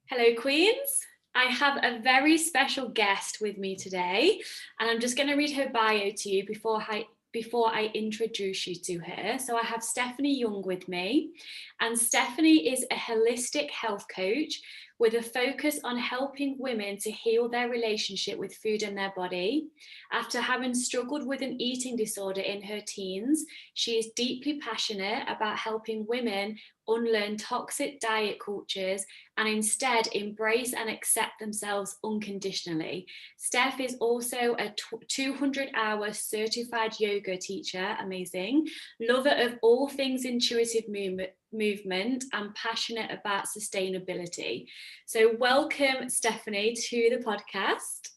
Hello, Queens. I have a very special guest with me today, and I'm just going to read her bio to you before I introduce you to her. So I have Stefanie Jung with me, and Stefanie is a holistic health coach with a focus on helping women to heal their relationship with food and their body. After having struggled with an eating disorder in her teens, she is deeply passionate about helping women unlearn toxic diet cultures and instead embrace and accept themselves unconditionally. Steph is also a 200-hour certified yoga teacher, amazing, lover of all things intuitive movement and passionate about sustainability. So welcome, Stefanie, to the podcast.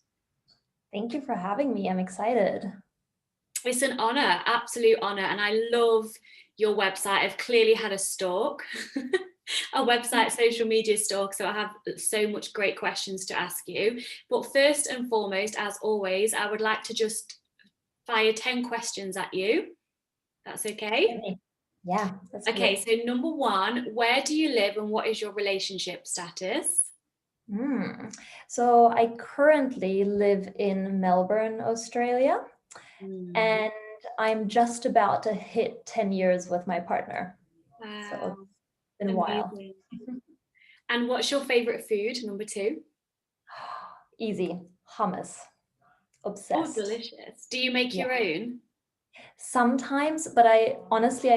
Thank you for having me. I'm excited. It's an honor, absolute honor. And I love your website. I've clearly had a stalk, a website social media stalk. So I have so much great questions to ask you. But first and foremost, as always, I would like to just fire 10 questions at you. That's okay? Yeah, that's Okay, great. so number one, where do you live and what is your relationship status? So I currently live in Melbourne, Australia, and I'm just about to hit 10 years with my partner. So Wow, it's been a while. amazing. And what's your favorite food, number two? Easy. Hummus. Oh, Obsessed. delicious. Do you make Yeah. your own? Sometimes, but I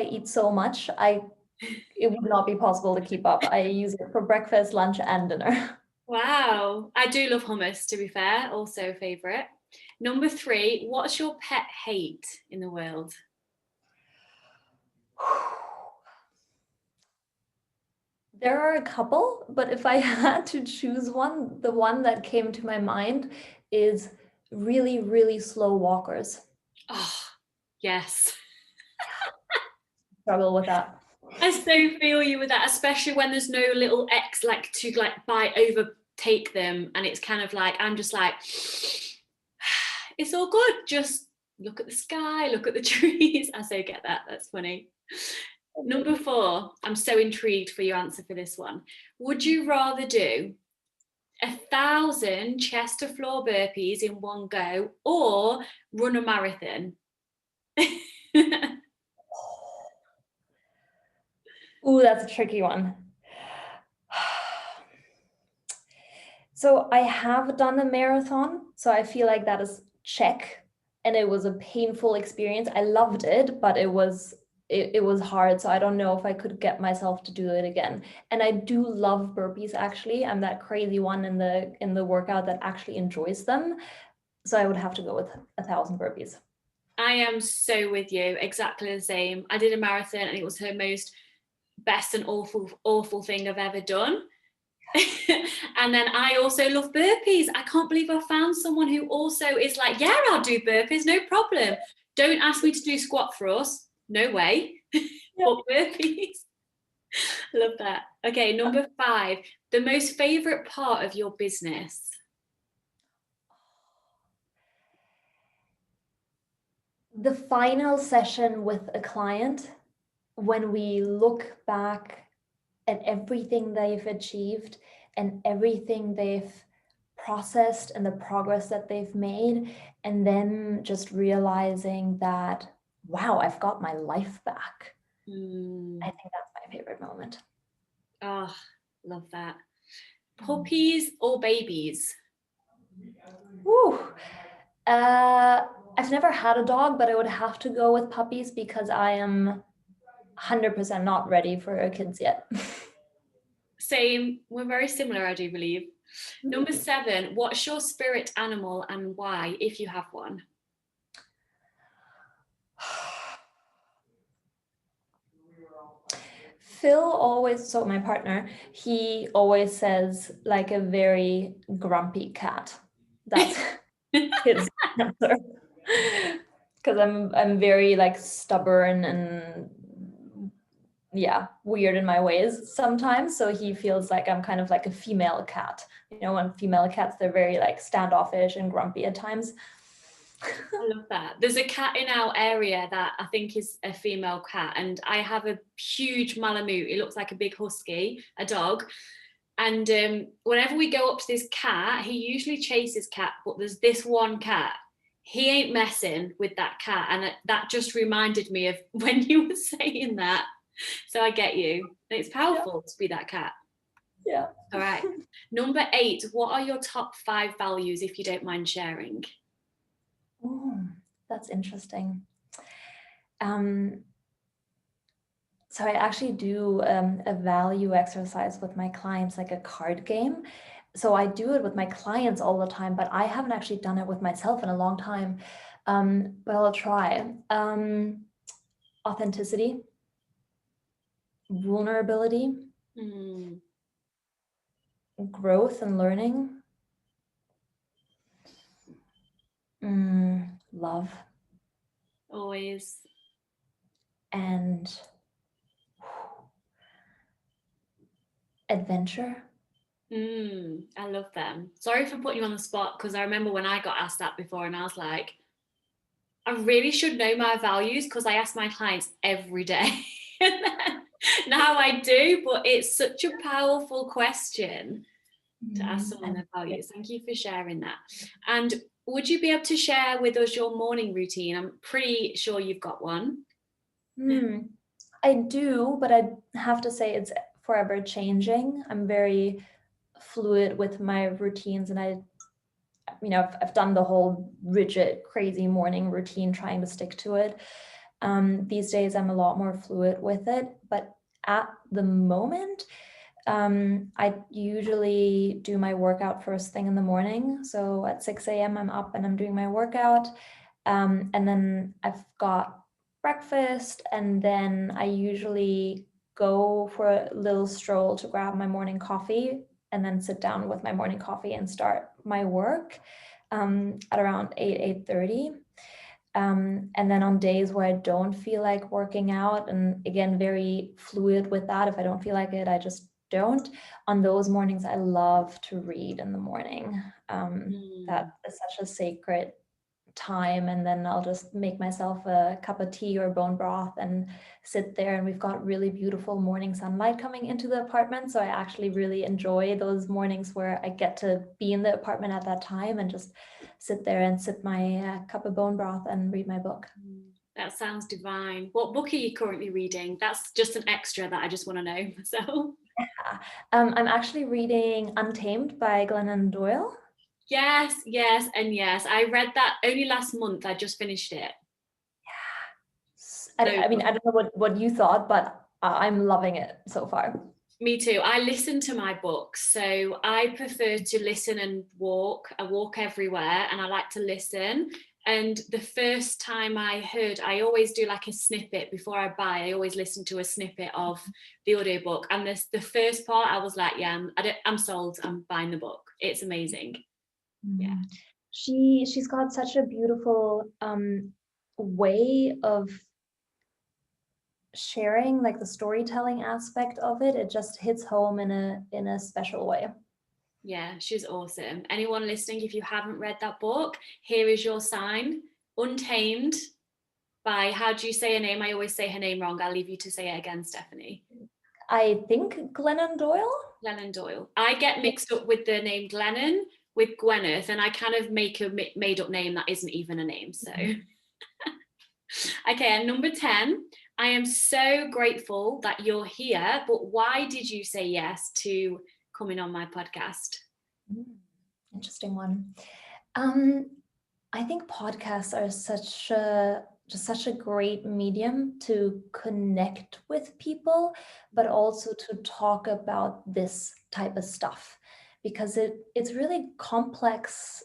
eat so much, it would not be possible to keep up. I use it for breakfast, lunch, and dinner. Wow, I do love hummus, to be fair, also a favourite. Number three, what's your pet hate in the world? There are a couple, but if I had to choose one, the one that came to my mind is really, really slow walkers. Oh, yes. Struggle with that. I so feel you with that, especially when there's no little X like to overtake them. And it's kind of like, I'm just like, it's all good. Just look at the sky, look at the trees. I so get that. That's funny. Number four, I'm so intrigued for your answer for this one. Would you rather do 1,000 chest to floor burpees in one go or run a marathon? Ooh, that's a tricky one. So I have done a marathon, so I feel like that is check. And it was a painful experience. I loved it, but it was hard. So I don't know if I could get myself to do it again. And I do love burpees actually. I'm that crazy one in the workout that actually enjoys them. So I would have to go with 1,000 burpees. I am so with you, exactly the same. I did a marathon and it was her most best and awful thing I've ever done. And then I also love burpees. I can't believe I found someone who also is like, yeah, I'll do burpees, no problem. Don't ask me to do squat thrusts. No way. Yeah. But burpees. Love that. Okay, number five, the most favorite part of your business. The final session with a client, when we look back at everything they've achieved and everything they've processed and the progress that they've made, and then just realizing that, wow, I've got my life back. I think that's my favorite moment. Oh, love that. Puppies or babies? Woo. I've never had a dog, but I would have to go with puppies because I am 100% not ready for kids yet. Same. We're very similar, I do believe. Number seven, what's your spirit animal and why, if you have one? Phil always, so my partner, he always says like a very grumpy cat. That's his answer. Because I'm very like stubborn and yeah, weird in my ways sometimes. So he feels like I'm kind of like a female cat. You know, when female cats, they're very like standoffish and grumpy at times. I love that. There's a cat in our area that I think is a female cat, and I have a huge Malamute. It looks like a big husky, a dog. And whenever we go up to this cat, he usually chases cat, but there's this one cat. He ain't messing with that cat. And that just reminded me of when you were saying that. So I get you. And it's powerful to be that cat. Yeah. All right. Number 8, what are your top 5 values, if you don't mind sharing? Oh, that's interesting. So I actually do a value exercise with my clients, like a card game. So I do it with my clients all the time, but I haven't actually done it with myself in a long time. But I'll try. Authenticity, vulnerability, growth and learning, love, Always. and adventure. I love them. Sorry for putting you on the spot, because I remember when I got asked that before and I was like, I really should know my values, because I ask my clients every day. Now I do, but it's such a powerful question to ask someone their values. Thank you for sharing that. And would you be able to share with us your morning routine? I'm pretty sure you've got one. I do, but I have to say it's forever changing. I'm very fluid with my routines, and I've done the whole rigid, crazy morning routine, trying to stick to it. These days, I'm a lot more fluid with it, but at the moment, I usually do my workout first thing in the morning. So at 6 a.m., I'm up and I'm doing my workout. And then I've got breakfast, and then I usually go for a little stroll to grab my morning coffee, and then sit down with my morning coffee and start my work at around 8:30. And then on days where I don't feel like working out, and again, very fluid with that, if I don't feel like it, I just don't. On those mornings, I love to read in the morning. That is such a sacred time. And then I'll just make myself a cup of tea or bone broth and sit there. And we've got really beautiful morning sunlight coming into the apartment. So I actually really enjoy those mornings where I get to be in the apartment at that time and just sit there and sip my cup of bone broth and read my book. That sounds divine. What book are you currently reading? That's just an extra that I just want to know myself. Yeah. I'm actually reading Untamed by Glennon Doyle. Yes, and yes. I read that only last month. I just finished it. Yeah. I mean, I don't know what you thought, but I'm loving it so far. Me too. I listen to my books. So I prefer to listen and walk. I walk everywhere and I like to listen. And the first time I always do like a snippet before I buy. I always listen to a snippet of the audiobook. And the first part, I was like, yeah, I'm sold. I'm buying the book. It's amazing. Yeah. She's got such a beautiful way of sharing, like the storytelling aspect of it. It just hits home in a special way. Yeah, she's awesome. Anyone listening, if you haven't read that book, here is your sign. Untamed by, how do you say her name? I always say her name wrong. I'll leave you to say it again, Stefanie. I think Glennon Doyle? Glennon Doyle. I get mixed up with the name Glennon with Gwyneth, and I kind of make a made up name that isn't even a name. So, okay, and number 10, I am so grateful that you're here, but why did you say yes to coming on my podcast? Interesting one. I think podcasts are such a great medium to connect with people, but also to talk about this type of stuff, because it's really complex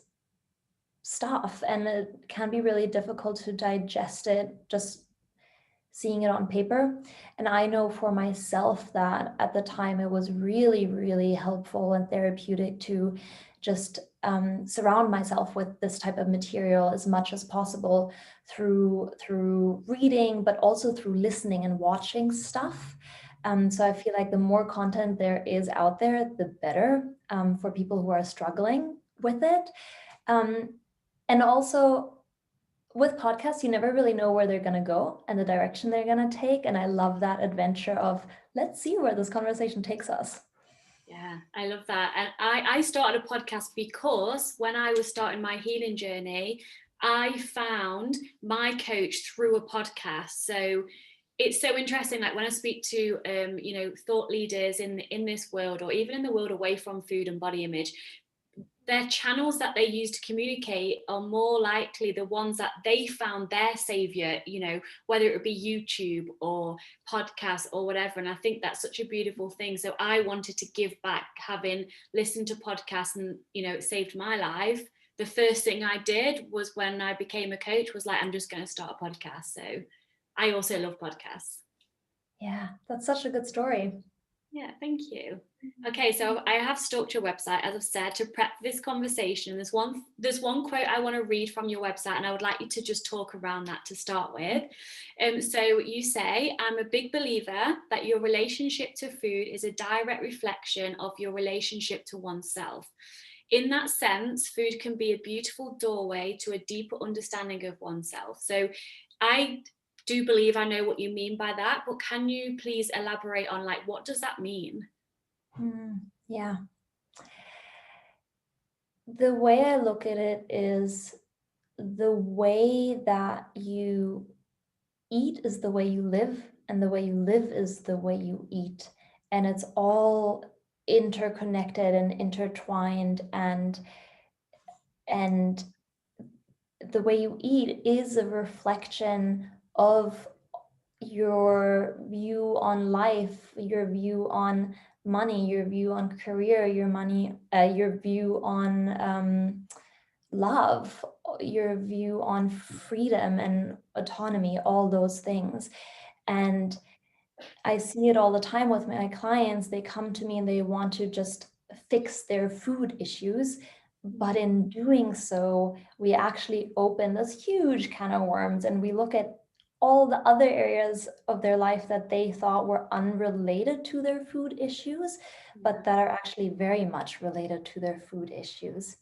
stuff and it can be really difficult to digest it just seeing it on paper. And I know for myself that at the time it was really, really helpful and therapeutic to just surround myself with this type of material as much as possible through reading, but also through listening and watching stuff. So I feel like the more content there is out there, the better for people who are struggling with it. And also with podcasts, you never really know where they're going to go and the direction they're going to take. And I love that adventure of, let's see where this conversation takes us. Yeah, I love that. And I started a podcast because when I was starting my healing journey, I found my coach through a podcast. So it's so interesting, like when I speak to thought leaders in this world, or even in the world away from food and body image, their channels that they use to communicate are more likely the ones that they found their savior, whether it would be YouTube or podcasts or whatever. And I think that's such a beautiful thing. So I wanted to give back, having listened to podcasts, and it saved my life. The first thing I did was, when I became a coach, was like, I'm just going to start a podcast. So I also love podcasts. Yeah, that's such a good story. Yeah, thank you. Okay, so I have stalked your website, as I've said, to prep this conversation. There's one quote I want to read from your website, and I would like you to just talk around that to start with. So you say, I'm a big believer that your relationship to food is a direct reflection of your relationship to oneself. In that sense, food can be a beautiful doorway to a deeper understanding of oneself. So I do believe I know what you mean by that, but can you please elaborate on, like, what does that mean? Yeah. The way I look at it is, the way that you eat is the way you live, and the way you live is the way you eat. And it's all interconnected and intertwined, and the way you eat is a reflection of your view on life, your view on money, your view on career, your view on love, your view on freedom and autonomy, all those things. And I see it all the time with my clients. They come to me and they want to just fix their food issues. But in doing so, we actually open this huge can of worms, and we look at all the other areas of their life that they thought were unrelated to their food issues, but that are actually very much related to their food issues.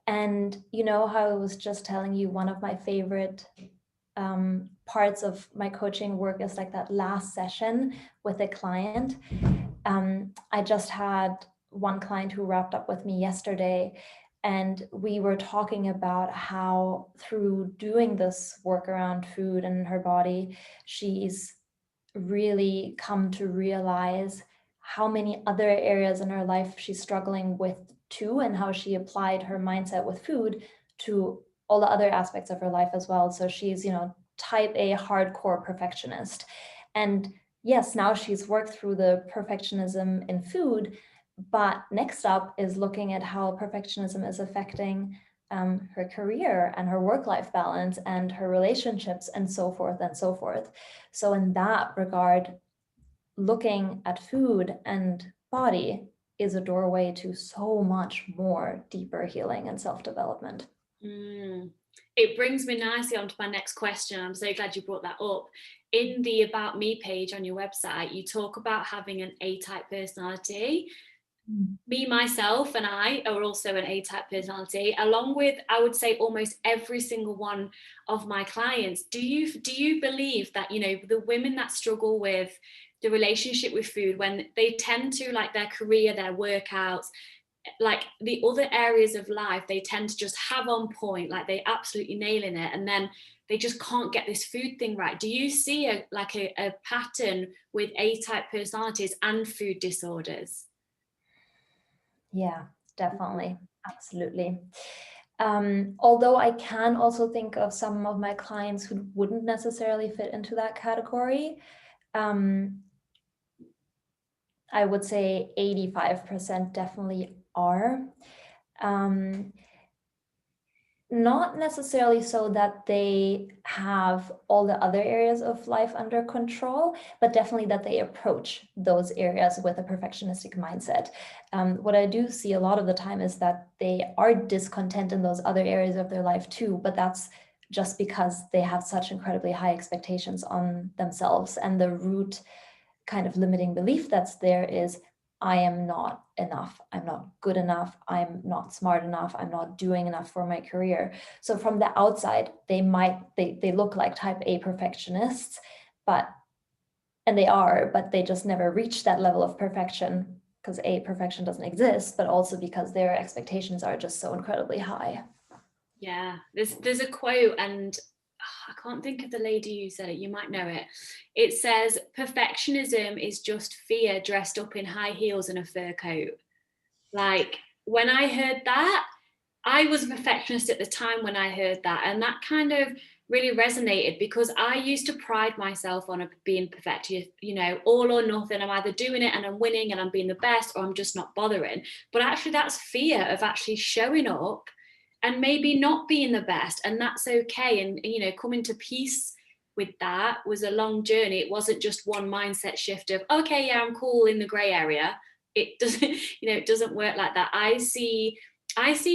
And you know how I was just telling you, one of my favorite parts of my coaching work is like that last session with a client. I just had one client who wrapped up with me yesterday, and we were talking about how through doing this work around food and her body, she's really come to realize how many other areas in her life she's struggling with too, and how she applied her mindset with food to all the other aspects of her life as well. So she's, type A hardcore perfectionist. And yes, now she's worked through the perfectionism in food, but next up is looking at how perfectionism is affecting her career and her work-life balance and her relationships and so forth and so forth. So in that regard, looking at food and body is a doorway to so much more deeper healing and self-development. It brings me nicely onto my next question. I'm so glad you brought that up. In the About Me page on your website, you talk about having an A-type personality. Me, myself, and I are also an A-type personality, along with, I would say, almost every single one of my clients. Do you believe that, the women that struggle with the relationship with food, when they tend to, like, their career, their workouts, like the other areas of life, they tend to just have on point, like they absolutely nailing it, and then they just can't get this food thing right? Do you see a pattern with A-type personalities and food disorders? Yeah, definitely. Absolutely. Although I can also think of some of my clients who wouldn't necessarily fit into that category. I would say 85% definitely are. Not necessarily so that they have all the other areas of life under control, but definitely that they approach those areas with a perfectionistic mindset. What I do see a lot of the time is that they are discontent in those other areas of their life too, but that's just because they have such incredibly high expectations on themselves. And the root kind of limiting belief that's there is, I am not enough. I'm not good enough. I'm not smart enough. I'm not doing enough for my career. So from the outside, they look like type A perfectionists, and they are, but they just never reach that level of perfection because perfection doesn't exist, but also because their expectations are just so incredibly high. Yeah, there's a quote, and I can't think of the lady who said it. You might know it. It says, perfectionism is just fear dressed up in high heels and a fur coat. Like, when I heard that, I was a perfectionist at the time when I heard that, and that kind of really resonated, because I used to pride myself on being perfect, all or nothing. I'm either doing it and I'm winning and I'm being the best, or I'm just not bothering. But actually, that's fear of actually showing up and maybe not being the best, and that's okay. And coming to peace with that was a long journey. It wasn't just one mindset shift of, okay, yeah, I'm cool in the gray area. It doesn't, it doesn't work like that. I see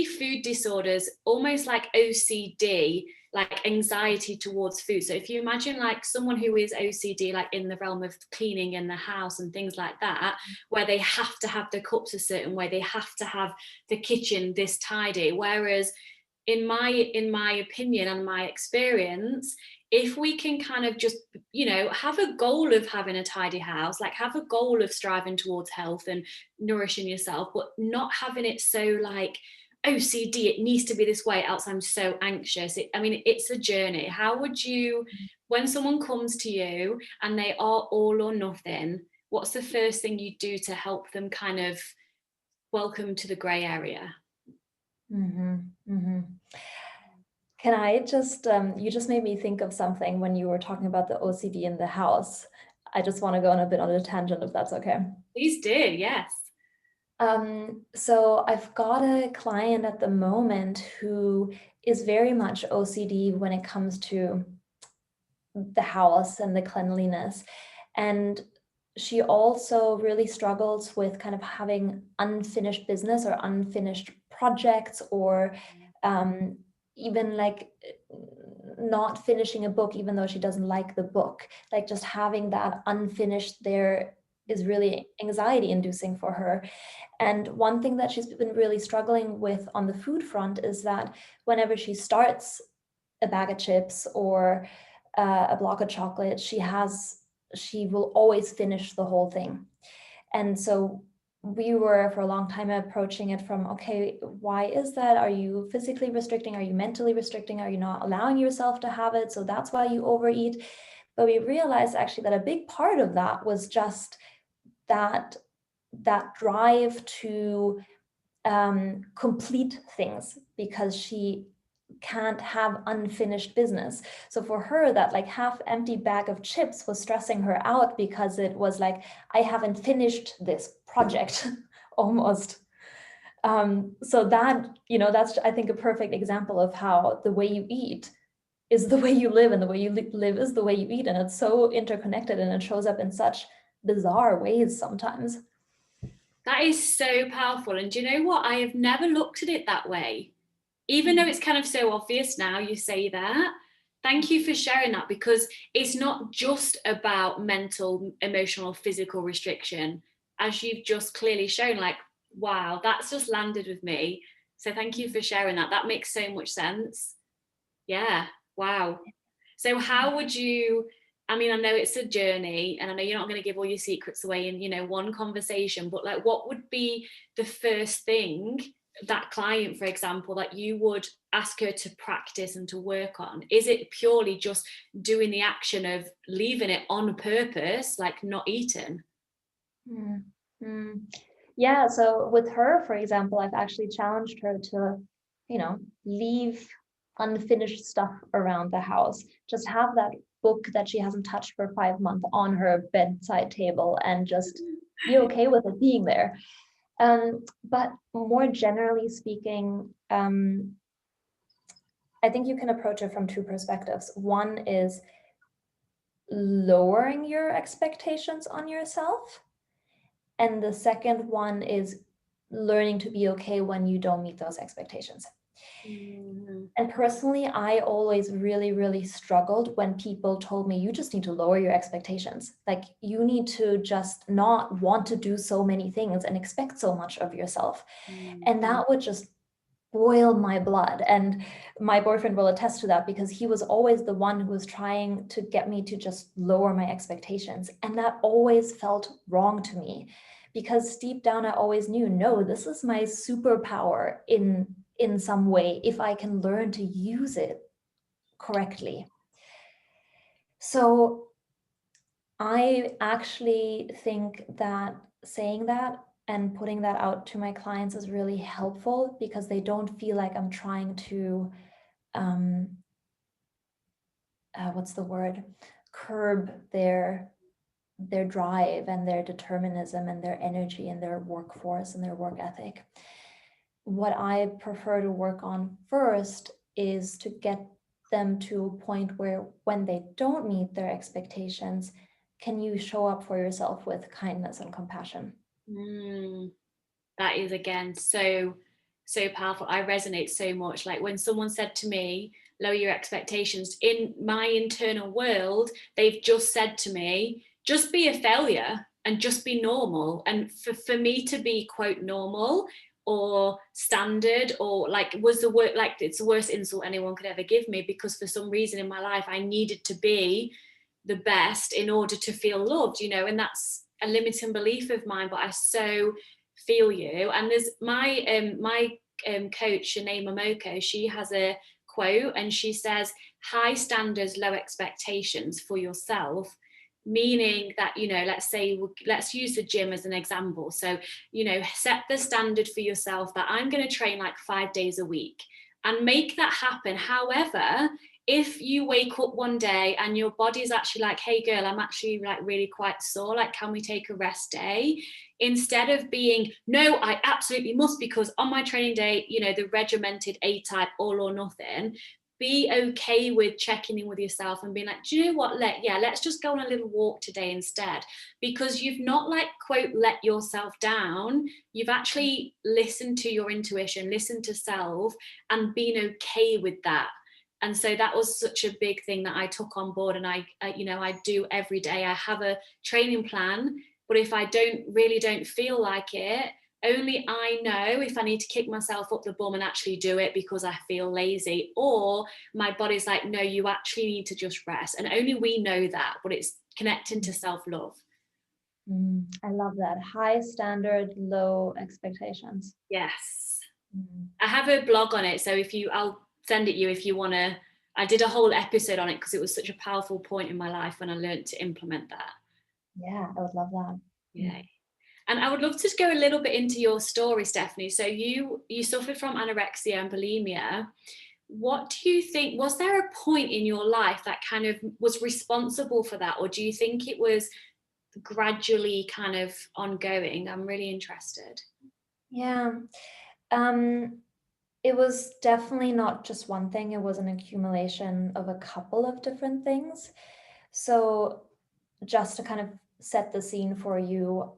food disorders almost like OCD, like anxiety towards food. So if you imagine like someone who is OCD, like in the realm of cleaning in the house and things like that, where they have to have the cups a certain way, they have to have the kitchen this tidy. Whereas in my opinion and my experience, if we can kind of just, have a goal of having a tidy house, like have a goal of striving towards health and nourishing yourself, but not having it so like OCD, it needs to be this way, else I'm so anxious. It's a journey. How would you, when someone comes to you and they are all or nothing, what's the first thing you do to help them kind of welcome to the gray area? Mm-hmm. Mm-hmm. Can I just, you just made me think of something when you were talking about the OCD in the house. I just want to go on a bit on a tangent, if that's okay. Please do, yes. So I've got a client at the moment who is very much OCD when it comes to the house and the cleanliness. And she also really struggles with kind of having unfinished business or unfinished projects, or even like not finishing a book, even though she doesn't like the book. Like just having that unfinished there is really anxiety inducing for her. And one thing that she's been really struggling with on the food front is that whenever she starts a bag of chips or a block of chocolate, she will always finish the whole thing. And so we were for a long time approaching it from, okay, why is that? Are you physically restricting? Are you mentally restricting? Are you not allowing yourself to have it? So that's why you overeat. But we realized actually that a big part of that was just that drive to complete things, because she can't have unfinished business. So for her, that like half empty bag of chips was stressing her out, because it was like, I haven't finished this project almost. So that, that's, I think, a perfect example of how the way you eat is the way you live, and the way you live is the way you eat. And it's so interconnected, and it shows up in such bizarre ways sometimes. That is so powerful. And do you know what? I have never looked at it that way. Even though it's kind of so obvious now you say that. Thank you for sharing that, because it's not just about mental, emotional, physical restriction, as you've just clearly shown. Like, wow, that's just landed with me. So thank you for sharing that. That makes so much sense. Yeah, wow. So how would you, I know it's a journey, and I know you're not going to give all your secrets away in, one conversation, but like, what would be the first thing that client, for example, that you would ask her to practice and to work on? Is it purely just doing the action of leaving it on purpose, like not eating? Mm-hmm. Yeah, so with her, for example, I've actually challenged her to, leave unfinished stuff around the house. Just have that book that she hasn't touched for 5 months on her bedside table, and just be okay with it being there. But more generally speaking, I think you can approach it from two perspectives. One is lowering your expectations on yourself. And the second one is learning to be okay when you don't meet those expectations. Mm-hmm. And personally, I always really, really struggled when people told me, you just need to lower your expectations. Like, you need to just not want to do so many things and expect so much of yourself. Mm-hmm. And that would just boil my blood. And my boyfriend will attest to that, because he was always the one who was trying to get me to just lower my expectations. And that always felt wrong to me, because deep down I always knew, no, this is my superpower in some way if I can learn to use it correctly. So I actually think that saying that and putting that out to my clients is really helpful, because they don't feel like I'm trying to what's the word, curb their drive and their determinism and their energy and their workforce and their work ethic. What I prefer to work on first is to get them to a point where when they don't meet their expectations, can you show up for yourself with kindness and compassion? That is, again, so powerful. I resonate so much. Like when someone said to me, lower your expectations, in my internal world, they've just said to me, just be a failure and just be normal. And for me to be, quote, normal or standard, or like, was the word, like, it's the worst insult anyone could ever give me, because for some reason in my life I needed to be the best in order to feel loved, you know. And that's a limiting belief of mine, but I so feel you. And there's my coach, Shanae Momoko, she has a quote, and she says, high standards, low expectations for yourself, meaning that, you know, let's use the gym as an example. So, you know, set the standard for yourself that I'm going to train like 5 days a week and make that happen. However, if you wake up one day and your body's actually like, hey girl, I'm actually like really quite sore, like, can we take a rest day? Instead of being, no, I absolutely must, because on my training day, you know, the regimented A-type, all or nothing, be okay with checking in with yourself and being like, do you know what, let's just go on a little walk today instead, because you've not, like, quote, let yourself down. You've actually listened to your intuition, listened to self, and been okay with that. And so that was such a big thing that I took on board, and I do every day. I have a training plan, but if I don't feel like it, only I know if I need to kick myself up the bum and actually do it because I feel lazy, or my body's like, no, you actually need to just rest. And only we know that, but it's connecting to self-love. I love that. High standard, low expectations. Yes. I have a blog on it, so I'll send it you if you want to. I did a whole episode on it because it was such a powerful point in my life when I learned to implement that. Yeah, I would love that. Yeah. And I would love to go a little bit into your story, Stefanie. So you suffered from anorexia and bulimia. What do you think, was there a point in your life that kind of was responsible for that? Or do you think it was gradually kind of ongoing? I'm really interested. Yeah. It was definitely not just one thing. It was an accumulation of a couple of different things. So just to kind of set the scene for you,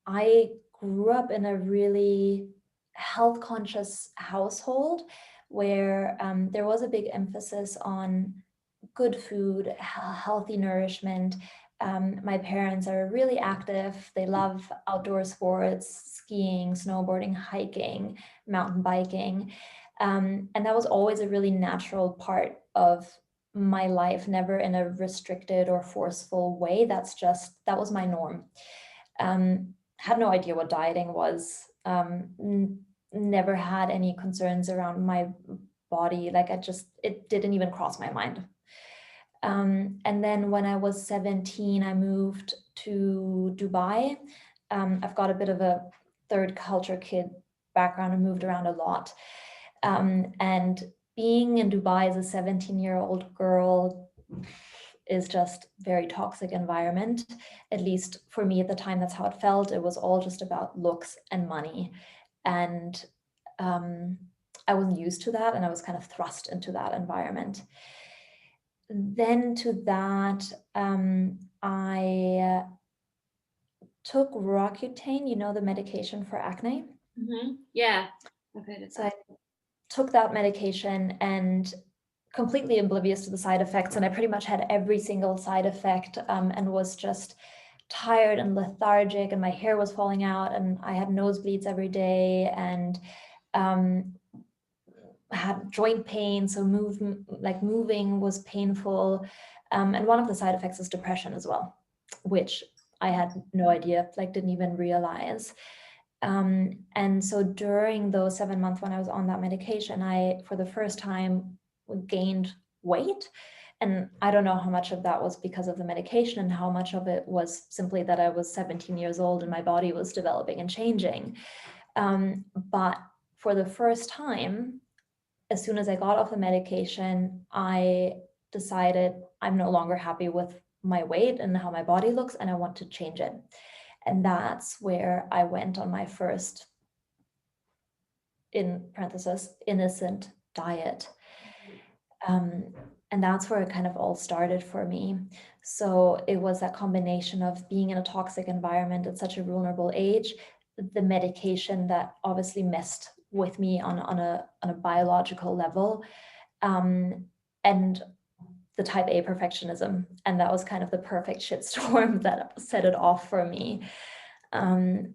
I grew up in a really health conscious household where there was a big emphasis on good food, healthy nourishment. My parents are really active. They love outdoor sports, skiing, snowboarding, hiking, mountain biking. And that was always a really natural part of my life, never in a restricted or forceful way. That was my norm. Had no idea what dieting was. Never had any concerns around my body. Like it didn't even cross my mind. And then when I was 17, I moved to Dubai. I've got a bit of a third culture kid background and moved around a lot. And being in Dubai as a 17-year-old girl is just very toxic environment. At least for me at the time, that's how it felt. It was all just about looks and money. And I wasn't used to that, and I was kind of thrust into that environment. Then to that, I took Roaccutane, you know, the medication for acne. Mm-hmm. Yeah. Okay. So I took that medication and completely oblivious to the side effects. And I pretty much had every single side effect and was just tired and lethargic, and my hair was falling out, and I had nosebleeds every day, and had joint pain. So moving was painful. And one of the side effects is depression as well, which I had no idea, like didn't even realize. And so during those 7 months when I was on that medication, I, for the first time, gained weight. And I don't know how much of that was because of the medication and how much of it was simply that I was 17 years old and my body was developing and changing. But for the first time, as soon as I got off the medication, I decided I'm no longer happy with my weight and how my body looks, and I want to change it. And that's where I went on my first, in parenthesis, innocent diet. And that's where it kind of all started for me. So it was that combination of being in a toxic environment at such a vulnerable age, the medication that obviously messed with me on a biological level, and the type A perfectionism. And that was kind of the perfect shitstorm that set it off for me. And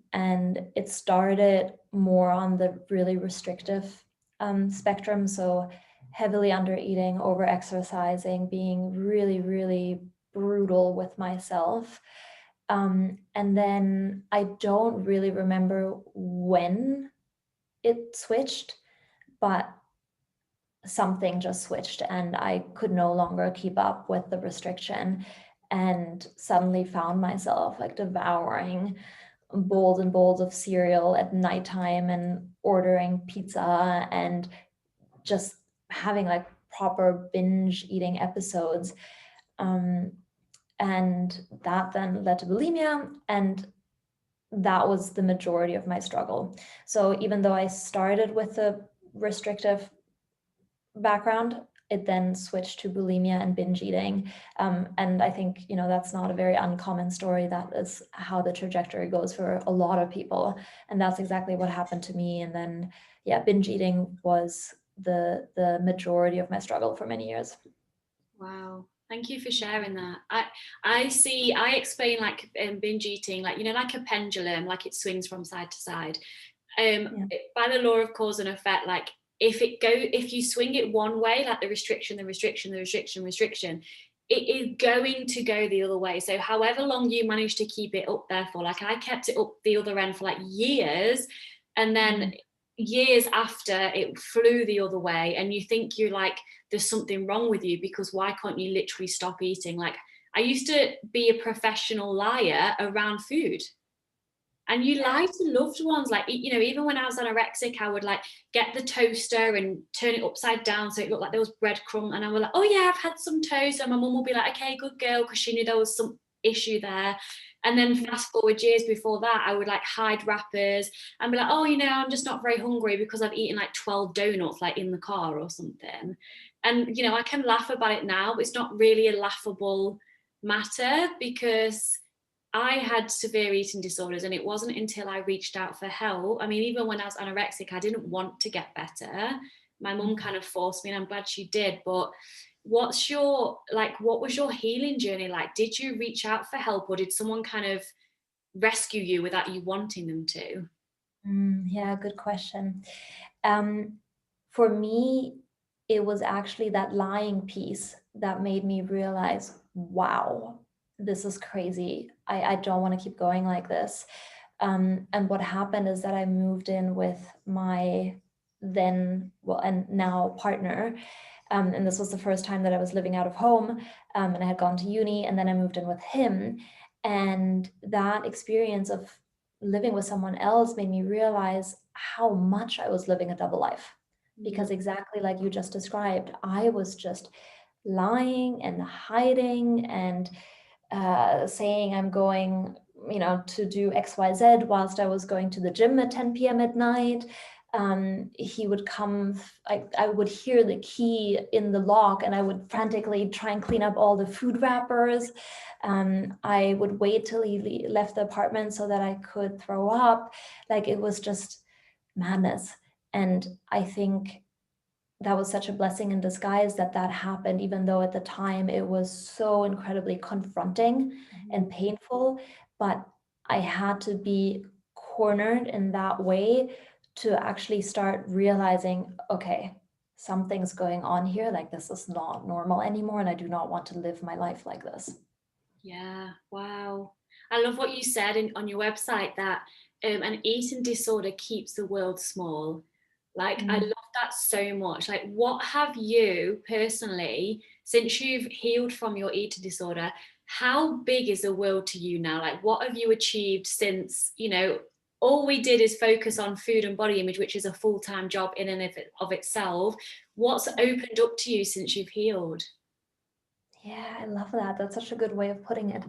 it started more on the really restrictive spectrum. So heavily under eating, over exercising, being really, really brutal with myself. And then I don't really remember when it switched, but something just switched and I could no longer keep up with the restriction, and suddenly found myself like devouring bowls and bowls of cereal at nighttime and ordering pizza and just having like proper binge eating episodes. And that then led to bulimia, and that was the majority of my struggle. So even though I started with the restrictive background, it then switched to bulimia and binge eating. And I think, that's not a very uncommon story. That is how the trajectory goes for a lot of people. And that's exactly what happened to me. And then, binge eating was the majority of my struggle for many years. Wow. Thank you for sharing that. I explain like binge eating, like, like a pendulum, like it swings from side to side. By the law of cause and effect, like if you swing it one way, like the restriction, it is going to go the other way. So however long you manage to keep it up there for, like I kept it up the other end for like years, and then years after it flew the other way, and you think you're like, there's something wrong with you, because why can't you literally stop eating? Like I used to be a professional liar around food. And you lie to loved ones, like, even when I was anorexic, I would like get the toaster and turn it upside down so it looked like there was breadcrumb, and I was like, oh yeah, I've had some toast, and my mum will be like, okay, good girl, because she knew there was some issue there. And then fast forward years before that, I would like hide wrappers and be like, oh, I'm just not very hungry because I've eaten like 12 donuts like in the car or something. And I can laugh about it now, but it's not really a laughable matter, because I had severe eating disorders, and it wasn't until I reached out for help. I mean, even when I was anorexic, I didn't want to get better. My mum kind of forced me, and I'm glad she did. But what was your healing journey like? Did you reach out for help, or did someone kind of rescue you without you wanting them to? Yeah, good question. For me, it was actually that lying piece that made me realize, wow, this is crazy. I don't want to keep going like this. And what happened is that I moved in with my then, and now partner. And this was the first time that I was living out of home, and I had gone to uni, and then I moved in with him. And that experience of living with someone else made me realize how much I was living a double life. Because exactly like you just described, I was just lying and hiding and saying I'm going, to do XYZ whilst I was going to the gym at 10 p.m. at night. He would come, I would hear the key in the lock, and I would frantically try and clean up all the food wrappers. I would wait till he left the apartment so that I could throw up. Like, it was just madness. And I think that was such a blessing in disguise that happened, even though at the time it was so incredibly confronting and painful. But I had to be cornered in that way to actually start realizing, okay, something's going on here. Like, this is not normal anymore, and I do not want to live my life like this. Yeah, wow. I love what you said on your website, that an eating disorder keeps the world small. Like, I love that so much. Like, what have you personally, since you've healed from your eating disorder, how big is the world to you now? Like, what have you achieved since, all we did is focus on food and body image, which is a full-time job in and of itself. What's opened up to you since you've healed? Yeah, I love that. That's such a good way of putting it.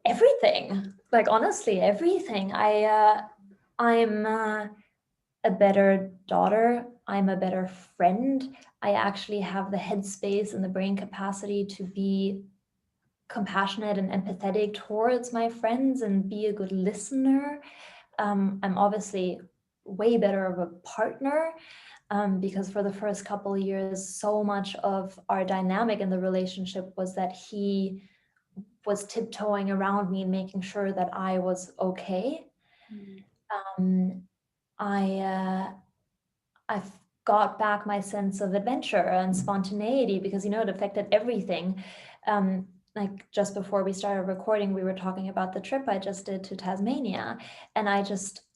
Everything, like honestly, everything. I'm a better daughter. I'm a better friend. I actually have the headspace and the brain capacity to be compassionate and empathetic towards my friends and be a good listener. I'm obviously way better of a partner, because for the first couple of years, so much of our dynamic in the relationship was that he was tiptoeing around me and making sure that I was okay. Um, I've got back my sense of adventure and spontaneity because, it affected everything. Like just before we started recording, we were talking about the trip I just did to Tasmania. And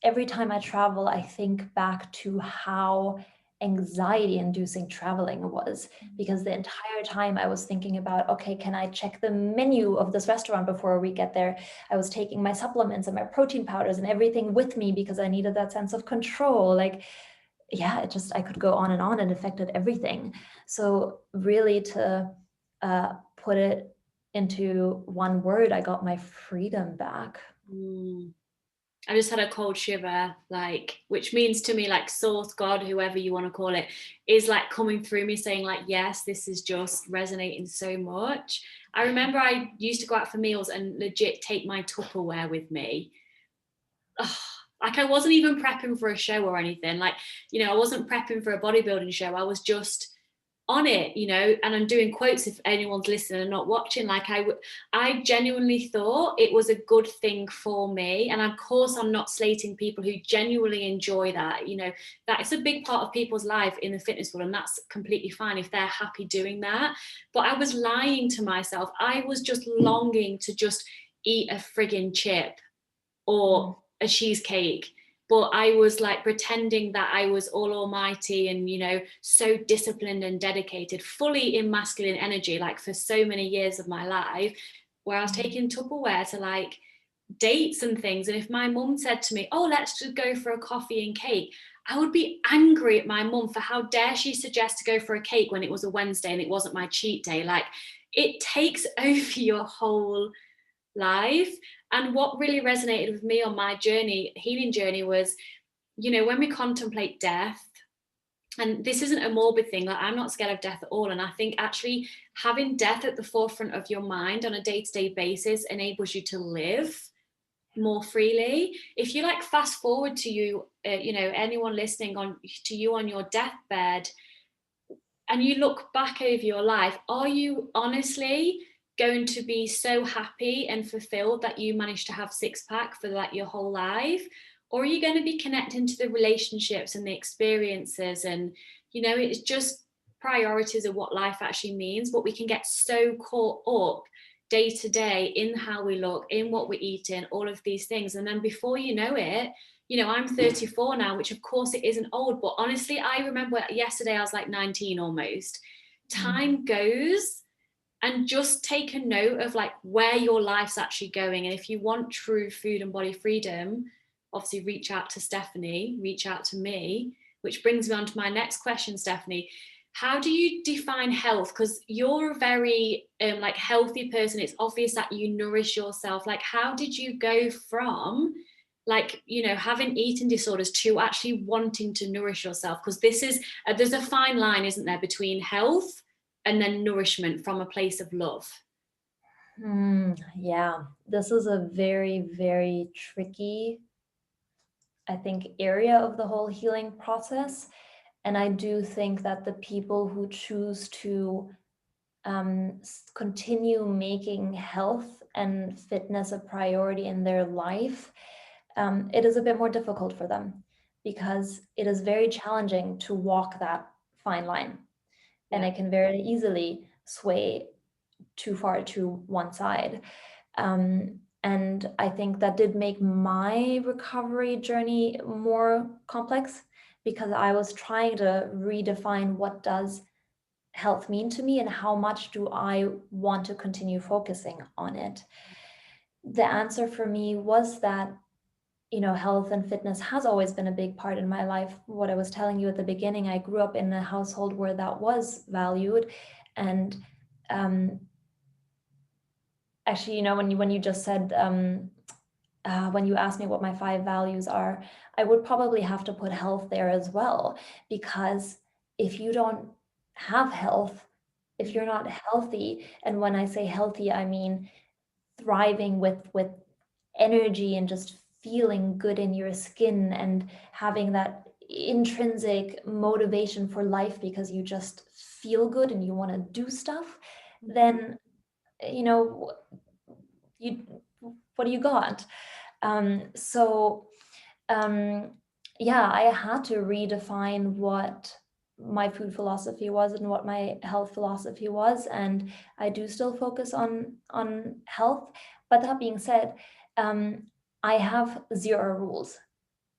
every time I travel, I think back to how anxiety inducing traveling was, because the entire time I was thinking about, okay, can I check the menu of this restaurant before we get there? I was taking my supplements and my protein powders and everything with me because I needed that sense of control. Like, yeah, I could go on and it affected everything. So really to put it into one word, I got my freedom back. I just had a cold shiver, like, which means to me, like, source, God, whoever you want to call it, is like coming through me saying, like, yes, this is just resonating so much. I remember I used to go out for meals and legit take my Tupperware with me. Ugh, like, I wasn't even prepping for a show or anything. Like, I wasn't prepping for a bodybuilding show. I was just on it, and I'm doing quotes if anyone's listening and not watching. Like, I genuinely thought it was a good thing for me. And of course, I'm not slating people who genuinely enjoy that. That is a big part of people's life in the fitness world, and that's completely fine if they're happy doing that. But I was lying to myself. I was just longing to just eat a frigging chip or a cheesecake, but I was like pretending that I was all almighty and so disciplined and dedicated, fully in masculine energy, like for so many years of my life, where I was taking Tupperware to like dates and things. And if my mum said to me, oh, let's just go for a coffee and cake, I would be angry at my mum for how dare she suggest to go for a cake when it was a Wednesday and it wasn't my cheat day. Like, it takes over your whole life. And what really resonated with me on my healing journey, was, when we contemplate death, and this isn't a morbid thing, like, I'm not scared of death at all. And I think actually having death at the forefront of your mind on a day-to-day basis enables you to live more freely. If you like fast forward to anyone listening to you on your deathbed, and you look back over your life, are you honestly going to be so happy and fulfilled that you managed to have six-pack for like your whole life? Or are you going to be connecting to the relationships and the experiences? And it's just priorities of what life actually means. But we can get so caught up day to day in how we look, in what we're eating, all of these things. And then before you know it, I'm 34 now, which of course it isn't old, but honestly, I remember yesterday I was like 19 almost. Time goes. And just take a note of like where your life's actually going. And if you want true food and body freedom, obviously reach out to Stefanie, reach out to me, which brings me on to my next question, Stefanie. How do you define health? Because you're a very like healthy person. It's obvious that you nourish yourself. Like, how did you go from like having eating disorders to actually wanting to nourish yourself? Because there's a fine line, isn't there, between health and then nourishment from a place of love? Yeah, this is a very, very tricky, I think, area of the whole healing process. And I do think that the people who choose to continue making health and fitness a priority in their life, it is a bit more difficult for them because it is very challenging to walk that fine line. And it can very easily sway too far to one side. And I think that did make my recovery journey more complex, because I was trying to redefine what does health mean to me and how much do I want to continue focusing on it. The answer for me was that, health and fitness has always been a big part in my life. What I was telling you at the beginning, I grew up in a household where that was valued. And actually, when you just said, when you asked me what my 5 values are, I would probably have to put health there as well, because if you don't have health, if you're not healthy, and when I say healthy, I mean thriving with energy and just feeling good in your skin and having that intrinsic motivation for life because you just feel good and you want to do stuff, then you what do you got? So yeah, I had to redefine what my food philosophy was and what my health philosophy was, and I do still focus on health. But that being said, I have 0 rules,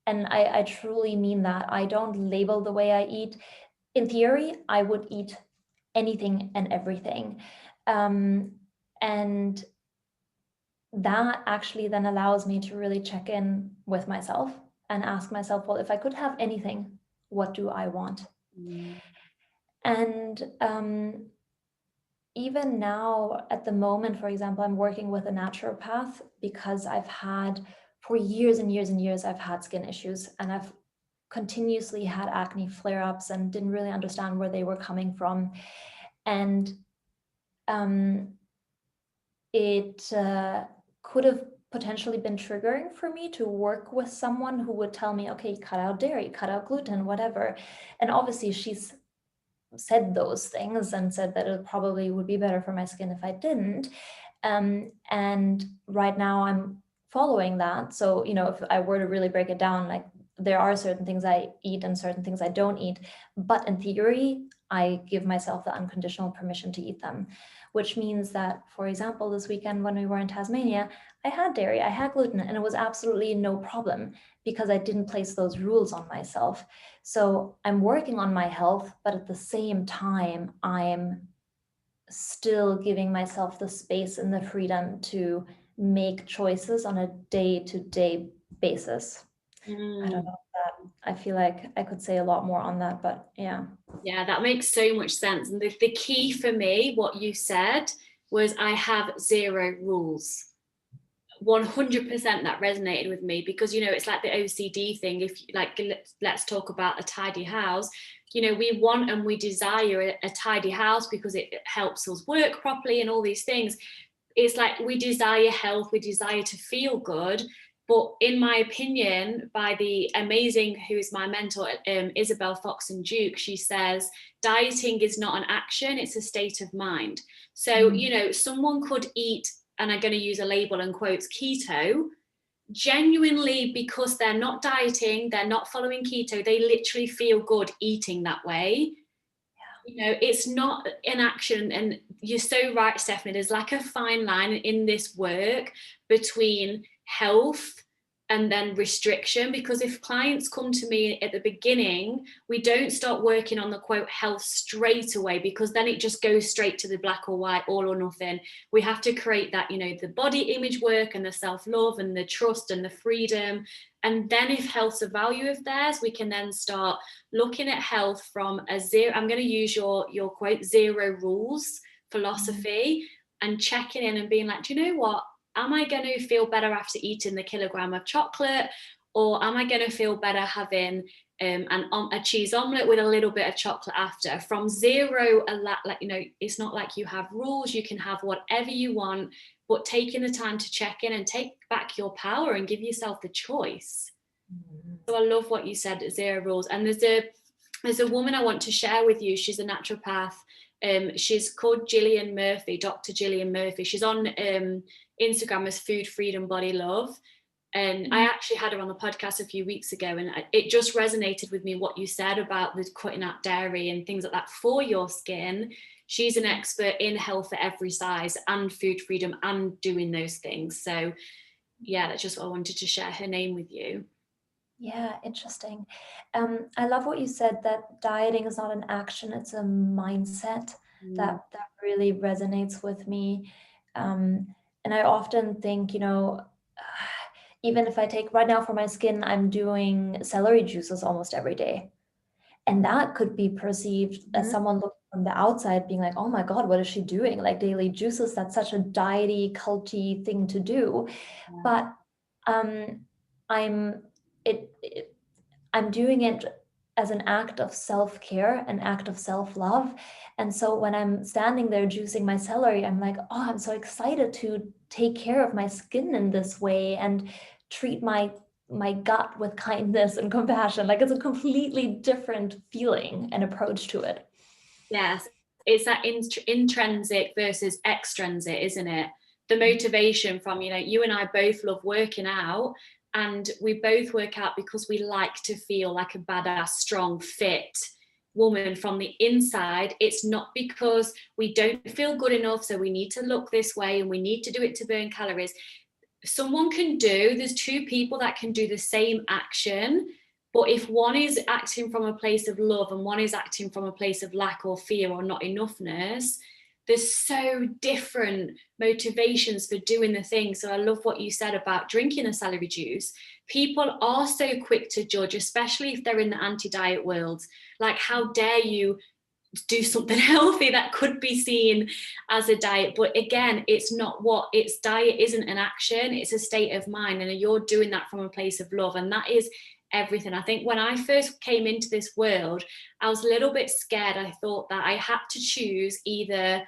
and I truly mean that. I don't label the way I eat. In theory, I would eat anything and everything, and that actually then allows me to really check in with myself and ask myself, well, if I could have anything, what do I want? And even now, at the moment, for example, I'm working with a naturopath because I've had, for years and years and years, I've had skin issues, and I've continuously had acne flare-ups and didn't really understand where they were coming from. And it could have potentially been triggering for me to work with someone who would tell me, okay, cut out dairy, cut out gluten, whatever. And obviously she's said those things and said that it probably would be better for my skin if I didn't. And right now I'm following that. So, if I were to really break it down, like, there are certain things I eat and certain things I don't eat, but in theory, I give myself the unconditional permission to eat them, which means that, for example, this weekend when we were in Tasmania, I had dairy, I had gluten, and it was absolutely no problem because I didn't place those rules on myself. So I'm working on my health, but at the same time, I'm still giving myself the space and the freedom to make choices on a day-to-day basis. I don't know if that, I feel like I could say a lot more on that, but yeah. Yeah, that makes so much sense. And the key for me, what you said, was I have 0 rules. 100% that resonated with me, because it's like the OCD thing. If like, let's talk about a tidy house. We want and we desire a tidy house because it helps us work properly and all these things. It's like we desire health, we desire to feel good. But in my opinion, by the amazing, who is my mentor, Isabel Fox and Duke, she says, dieting is not an action, it's a state of mind. So, someone could eat, and I'm going to use a label and quotes, keto, genuinely because they're not dieting, they're not following keto, they literally feel good eating that way. It's not an action. And you're so right, Stefanie, there's like a fine line in this work between health and then restriction, because if clients come to me at the beginning, we don't start working on the quote health straight away, because then it just goes straight to the black or white, all or nothing. We have to create that, the body image work and the self-love and the trust and the freedom. And then if health's a value of theirs, we can then start looking at health from a 0, I'm going to use your quote, 0 rules philosophy, and checking in and being like, do you know what? Am I going to feel better after eating the kilogram of chocolate? Or am I going to feel better having a cheese omelette with a little bit of chocolate after? From 0, it's not like you have rules. You can have whatever you want, but taking the time to check in and take back your power and give yourself the choice. So I love what you said, 0 rules. And there's a woman I want to share with you. She's a naturopath. She's called Gillian Murphy, Dr. Gillian Murphy. She's on Instagram as Food Freedom Body Love. And I actually had her on the podcast a few weeks ago, and it just resonated with me what you said about the cutting out dairy and things like that for your skin. she's an expert in health at every size and food freedom and doing those things. So yeah, that's just what I wanted to share her name with you. Yeah, interesting. I love what you said, that dieting is not an action, it's a mindset. That really resonates with me. And I often think, even if I take right now for my skin, I'm doing celery juices almost every day. And that could be perceived as someone looking from the outside being like, oh my God, what is she doing? Like daily juices, that's such a diety, culty thing to do. Yeah. But I'm I'm doing it as an act of self-care, an act of self-love. And so when I'm standing there juicing my celery, I'm like, oh, I'm so excited to take care of my skin in this way and treat my gut with kindness and compassion. Like it's a completely different feeling and approach to it. Yes, it's that intrinsic versus extrinsic, isn't it? The motivation from, you and I both love working out, and we both work out because we like to feel like a badass, strong, fit woman from the inside. It's not because we don't feel good enough, so we need to look this way and we need to do it to burn calories. There's two people that can do the same action, but if one is acting from a place of love and one is acting from a place of lack or fear or not enoughness, there's so different motivations for doing the thing. So I love what you said about drinking a celery juice. People are so quick to judge, especially if they're in the anti-diet world. Like, how dare you do something healthy that could be seen as a diet? But again, diet isn't an action, it's a state of mind, and you're doing that from a place of love, and that is everything. I think when I first came into this world, I was a little bit scared. I thought that I had to choose either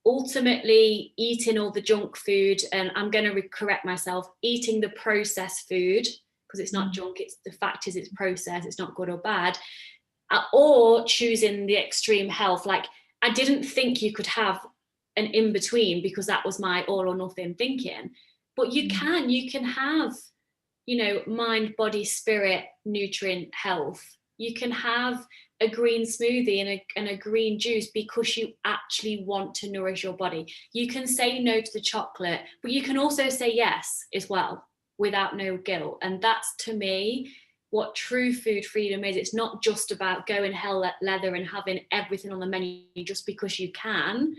ultimately eating all the junk food, and I'm going to correct myself, eating the processed food, because it's not junk, it's the fact is it's processed, it's not good or bad, or choosing the extreme health. Like, I didn't think you could have an in between, because that was my all or nothing thinking. But you can have, mind, body, spirit, nutrient, health. You can have a green smoothie and a green juice because you actually want to nourish your body. You can say no to the chocolate, but you can also say yes as well without no guilt. And that's, to me, what true food freedom is. It's not just about going hell leather and having everything on the menu just because you can.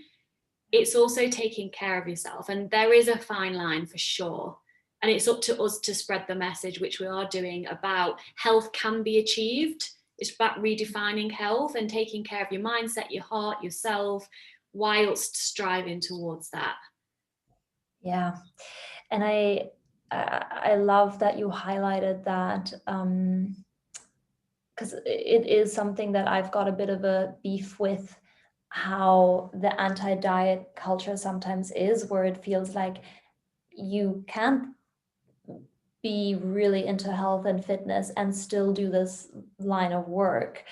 It's also taking care of yourself. And there is a fine line for sure. And it's up to us to spread the message, which we are doing, about health can be achieved. It's about redefining health and taking care of your mindset, your heart, yourself, whilst striving towards that. Yeah. And I love that you highlighted that, because it is something that I've got a bit of a beef with, how the anti-diet culture sometimes is, where it feels like you can't be really into health and fitness and still do this line of work.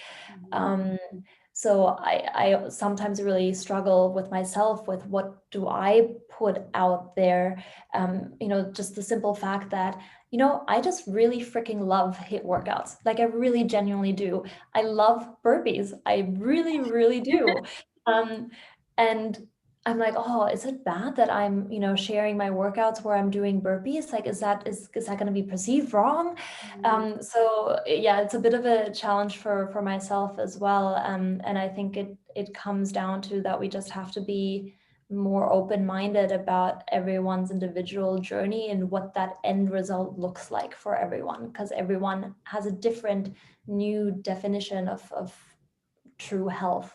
So I sometimes really struggle with myself with what do I put out there. Just the simple fact that, I just really freaking love HIIT workouts. Like I really genuinely do. I love burpees. I really, really do. And I'm like, oh, is it bad that I'm, sharing my workouts where I'm doing burpees? Like, is that going to be perceived wrong? So yeah, it's a bit of a challenge for myself as well. And I think it comes down to that we just have to be more open-minded about everyone's individual journey and what that end result looks like for everyone, because everyone has a different new definition of true health.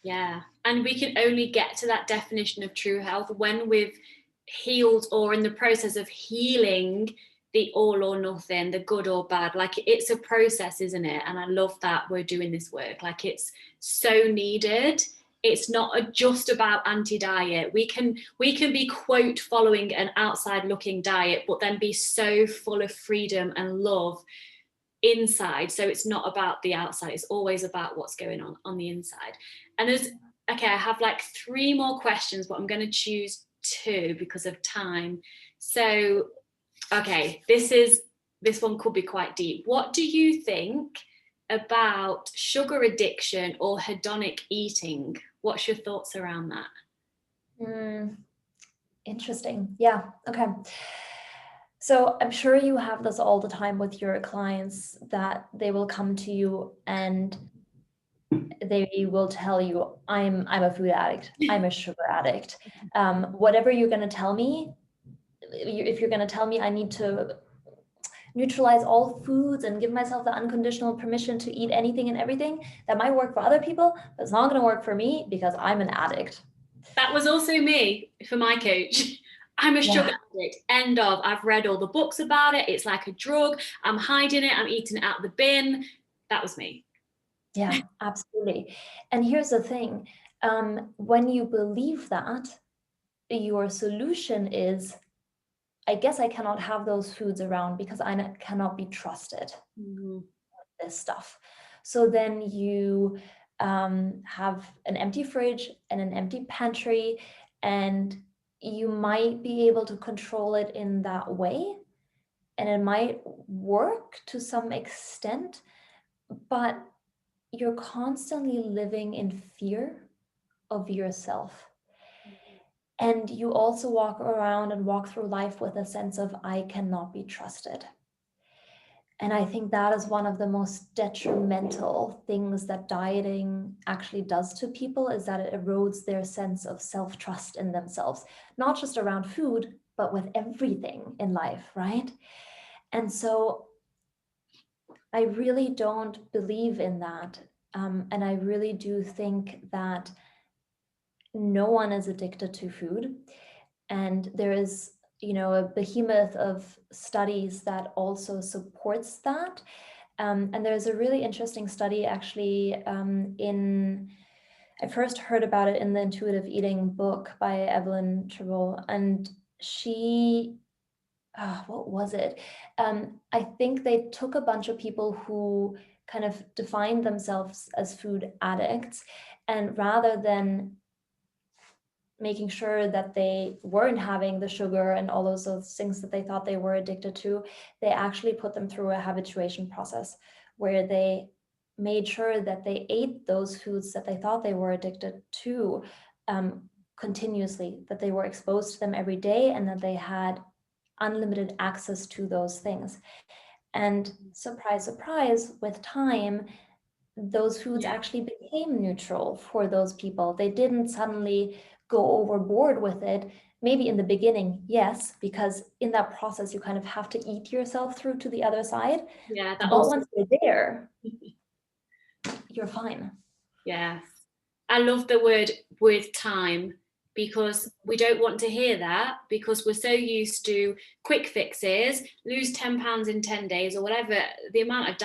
Yeah, and we can only get to that definition of true health when we've healed, or in the process of healing, the all or nothing, the good or bad. Like, it's a process, isn't it? And I love that we're doing this work. Like, it's so needed. It's not just about anti-diet. We can be, quote, following an outside looking diet, but then be so full of freedom and love inside. So it's not about the outside, it's always about what's going on the inside. And I have like 3 more questions, but I'm going to choose 2 because of time. So this one could be quite deep. What do you think about sugar addiction or hedonic eating. What's your thoughts around that? Interesting. Yeah. Okay. So I'm sure you have this all the time with your clients, that they will come to you and they will tell you, I'm a food addict, I'm a sugar addict. Whatever you're going to tell me, if you're going to tell me I need to neutralize all foods and give myself the unconditional permission to eat anything and everything, that might work for other people, but it's not going to work for me because I'm an addict. That was also me for my coach. I'm a sugar addict. End of. I've read all the books about it. It's like a drug. I'm hiding it. I'm eating it out of the bin. That was me. Yeah, absolutely. And here's the thing. When you believe that, your solution is, I guess I cannot have those foods around because I cannot be trusted with this stuff. So then you have an empty fridge and an empty pantry, and you might be able to control it in that way. And it might work to some extent, but you're constantly living in fear of yourself. And you also walk around and walk through life with a sense of, I cannot be trusted. And I think that is one of the most detrimental things that dieting actually does to people, is that it erodes their sense of self-trust in themselves, not just around food, but with everything in life, right? And so I really don't believe in that. And I really do think that no one is addicted to food. And there is, a behemoth of studies that also supports that. And there's a really interesting study actually I first heard about it in the Intuitive Eating book by Evelyn Tribble. And she, what was it? I think they took a bunch of people who kind of defined themselves as food addicts, and rather than making sure that they weren't having the sugar and all those things that they thought they were addicted to, they actually put them through a habituation process where they made sure that they ate those foods that they thought they were addicted to continuously, that they were exposed to them every day, and that they had unlimited access to those things. And surprise, surprise, with time, those foods actually became neutral for those people. They didn't suddenly go overboard with it. Maybe in the beginning, yes, because in that process, you kind of have to eat yourself through to the other side. Yeah, but once you're there, you're fine. Yes. I love the word with time, because we don't want to hear that, because we're so used to quick fixes, lose 10 pounds in 10 days or whatever. The amount of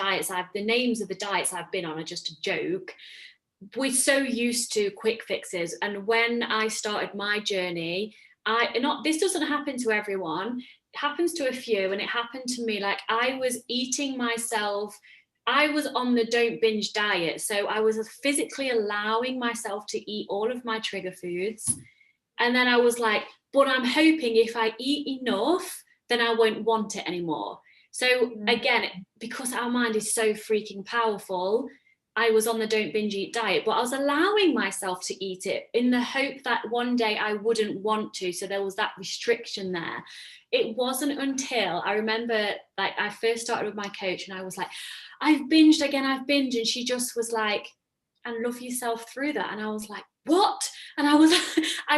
the names of the diets I've been on are just a joke. We're so used to quick fixes. And when I started my journey, this doesn't happen to everyone. It happens to a few, and it happened to me. Like, I was eating myself. I was on the don't binge diet. So I was physically allowing myself to eat all of my trigger foods. And then I was like, but I'm hoping if I eat enough, then I won't want it anymore. So again, because our mind is so freaking powerful, I was on the don't binge eat diet, but I was allowing myself to eat it in the hope that one day I wouldn't want to. So there was that restriction there. It wasn't until I remember, like, I first started with my coach and I was like, I've binged again, I've binged. And she just was like, and love yourself through that. And I was like, what? And I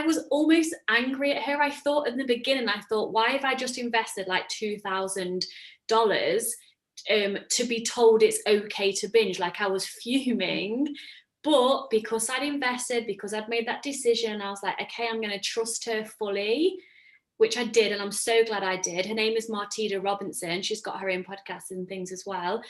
was almost angry at her. I thought in the beginning, why have I just invested like $2,000 to be told it's okay to binge? Like, I was fuming. But because I'd invested, because I'd made that decision, I was like, okay, I'm going to trust her fully, which I did. And I'm so glad I did. Her name is Martina Robinson. She's got her own podcast and things as well.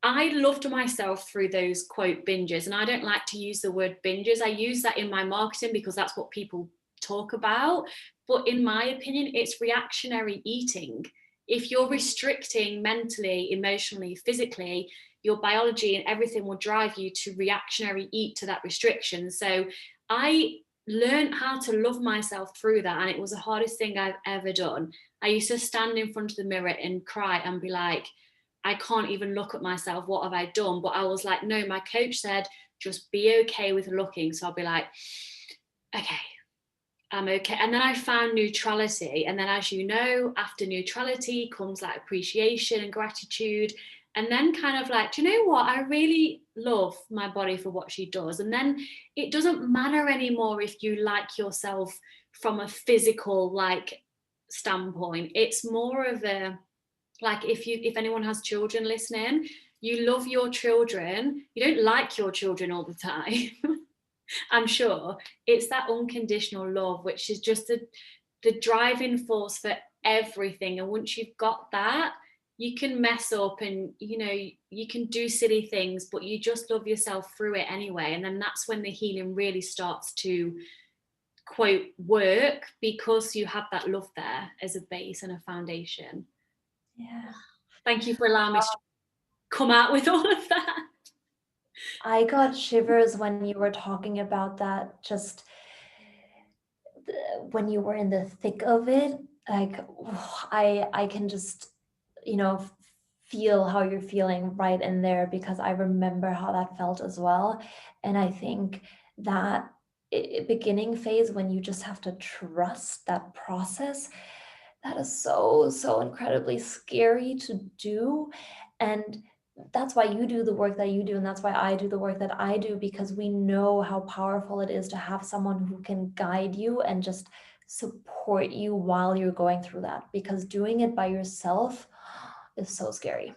I loved myself through those quote binges. And I don't like to use the word binges. I use that in my marketing because that's what people talk about. But in my opinion, it's reactionary eating. If you're restricting mentally, emotionally, physically, your biology and everything will drive you to reactionary eat to that restriction. So I learned how to love myself through that. And it was the hardest thing I've ever done. I used to stand in front of the mirror and cry and be like, I can't even look at myself. What have I done? But I was like, no, my coach said, just be okay with looking. So I'll be like, okay, I'm okay. And then I found neutrality. And then, as you know, after neutrality comes like appreciation and gratitude. And then kind of like, do you know what? I really love my body for what she does. And then it doesn't matter anymore if you like yourself from a physical like standpoint. It's more of a, like, if anyone has children listening, you love your children. You don't like your children all the time. I'm sure it's that unconditional love, which is just the driving force for everything. And once you've got that, you can mess up and, you know, you can do silly things, but you just love yourself through it anyway. And then that's when the healing really starts to, quote, work, because you have that love there as a base and a foundation. Yeah. Thank you for allowing me to come out with all of that. I got shivers when you were talking about that, just when you were in the thick of it. Like, I can just, you know, feel how you're feeling right in there, because I remember how that felt as well. And I think that beginning phase, when you just have to trust that process, that is so incredibly scary to do. And that's why you do the work that you do, and that's why I do the work that I do, because we know how powerful it is to have someone who can guide you and just support you while you're going through that, because doing it by yourself is so scary.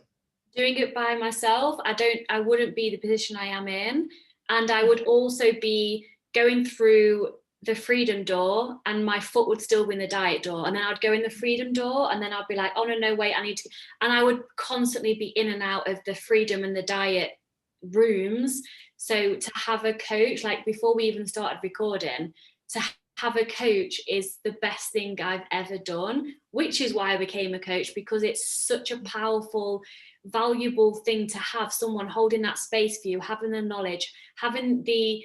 Doing it by myself, I wouldn't be the position I am in. And I would also be going through the freedom door and my foot would still be in the diet door. And then I'd go in the freedom door and then I'd be like, oh no, wait, I need to. And I would constantly be in and out of the freedom and the diet rooms. So to have a coach, like before we even started recording, to have a coach is the best thing I've ever done, which is why I became a coach, because it's such a powerful, valuable thing to have someone holding that space for you, having the knowledge, having the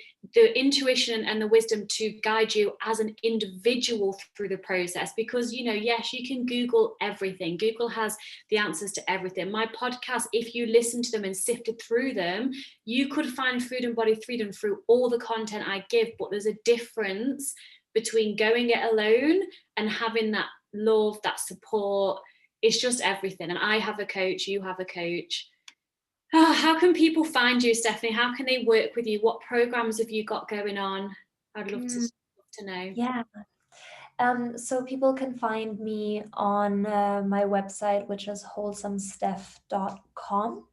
intuition and the wisdom to guide you as an individual through the process. Because, you know, yes, you can Google everything. Google has the answers to everything. My podcast, if you listen to them and sifted through them, you could find Food and Body Freedom through all the content I give. But there's a difference between going it alone and having that love, that support. It's just everything. And I have a coach, you have a coach. Oh, how can people find you, Stefanie? How can they work with you? What programs have you got going on? I'd love to know. Yeah. So people can find me on my website, which is wholesomesteph.com.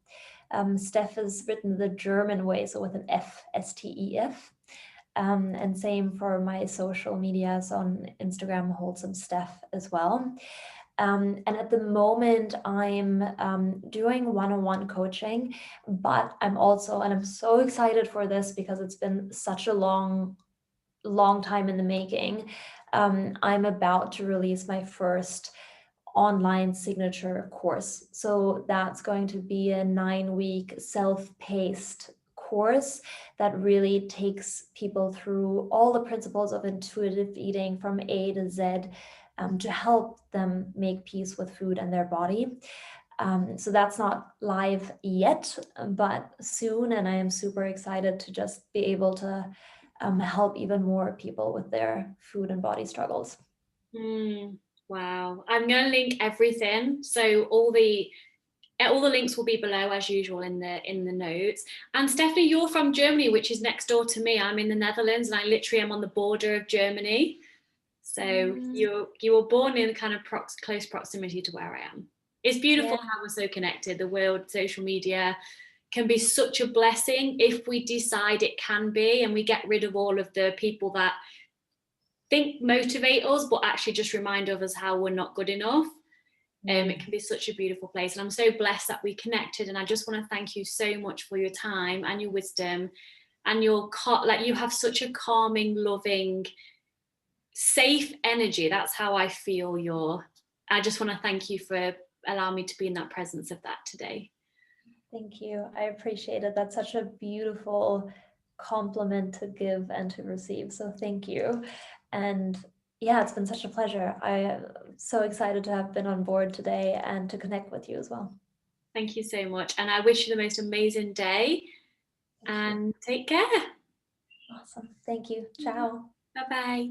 Steph is written the German way, so with an F, S-T-E-F. And same for my social medias on Instagram, Wholesome Steph as well. And at the moment, I'm doing one-on-one coaching, but I'm also, and I'm so excited for this because it's been such a long time in the making. I'm about to release my first online signature course. So that's going to be a 9-week self-paced course that really takes people through all the principles of intuitive eating from A to Z, to help them make peace with food and their body. So that's not live yet, but soon. And I am super excited to just be able to help even more people with their food and body struggles. Wow. I'm going to link everything. So all the links will be below as usual in the notes. And Stefanie, you're from Germany, which is next door to me. I'm in the Netherlands and I literally am on the border of Germany. So you were born in kind of close proximity to where I am. It's beautiful how we're so connected. The world, social media can be such a blessing if we decide it can be, and we get rid of all of the people that think motivate us, but actually just remind others how we're not good enough. It can be such a beautiful place, and I'm so blessed that we connected. And I just want to thank you so much for your time and your wisdom, and you have such a calming, loving, safe energy. That's how I feel. I just want to thank you for allowing me to be in that presence of that today. Thank you. I appreciate it. That's such a beautiful compliment to give and to receive. So thank you. And yeah, it's been such a pleasure. I am so excited to have been on board today and to connect with you as well. Thank you so much. And I wish you the most amazing day. And take care. Awesome. Thank you. Ciao. Bye-bye.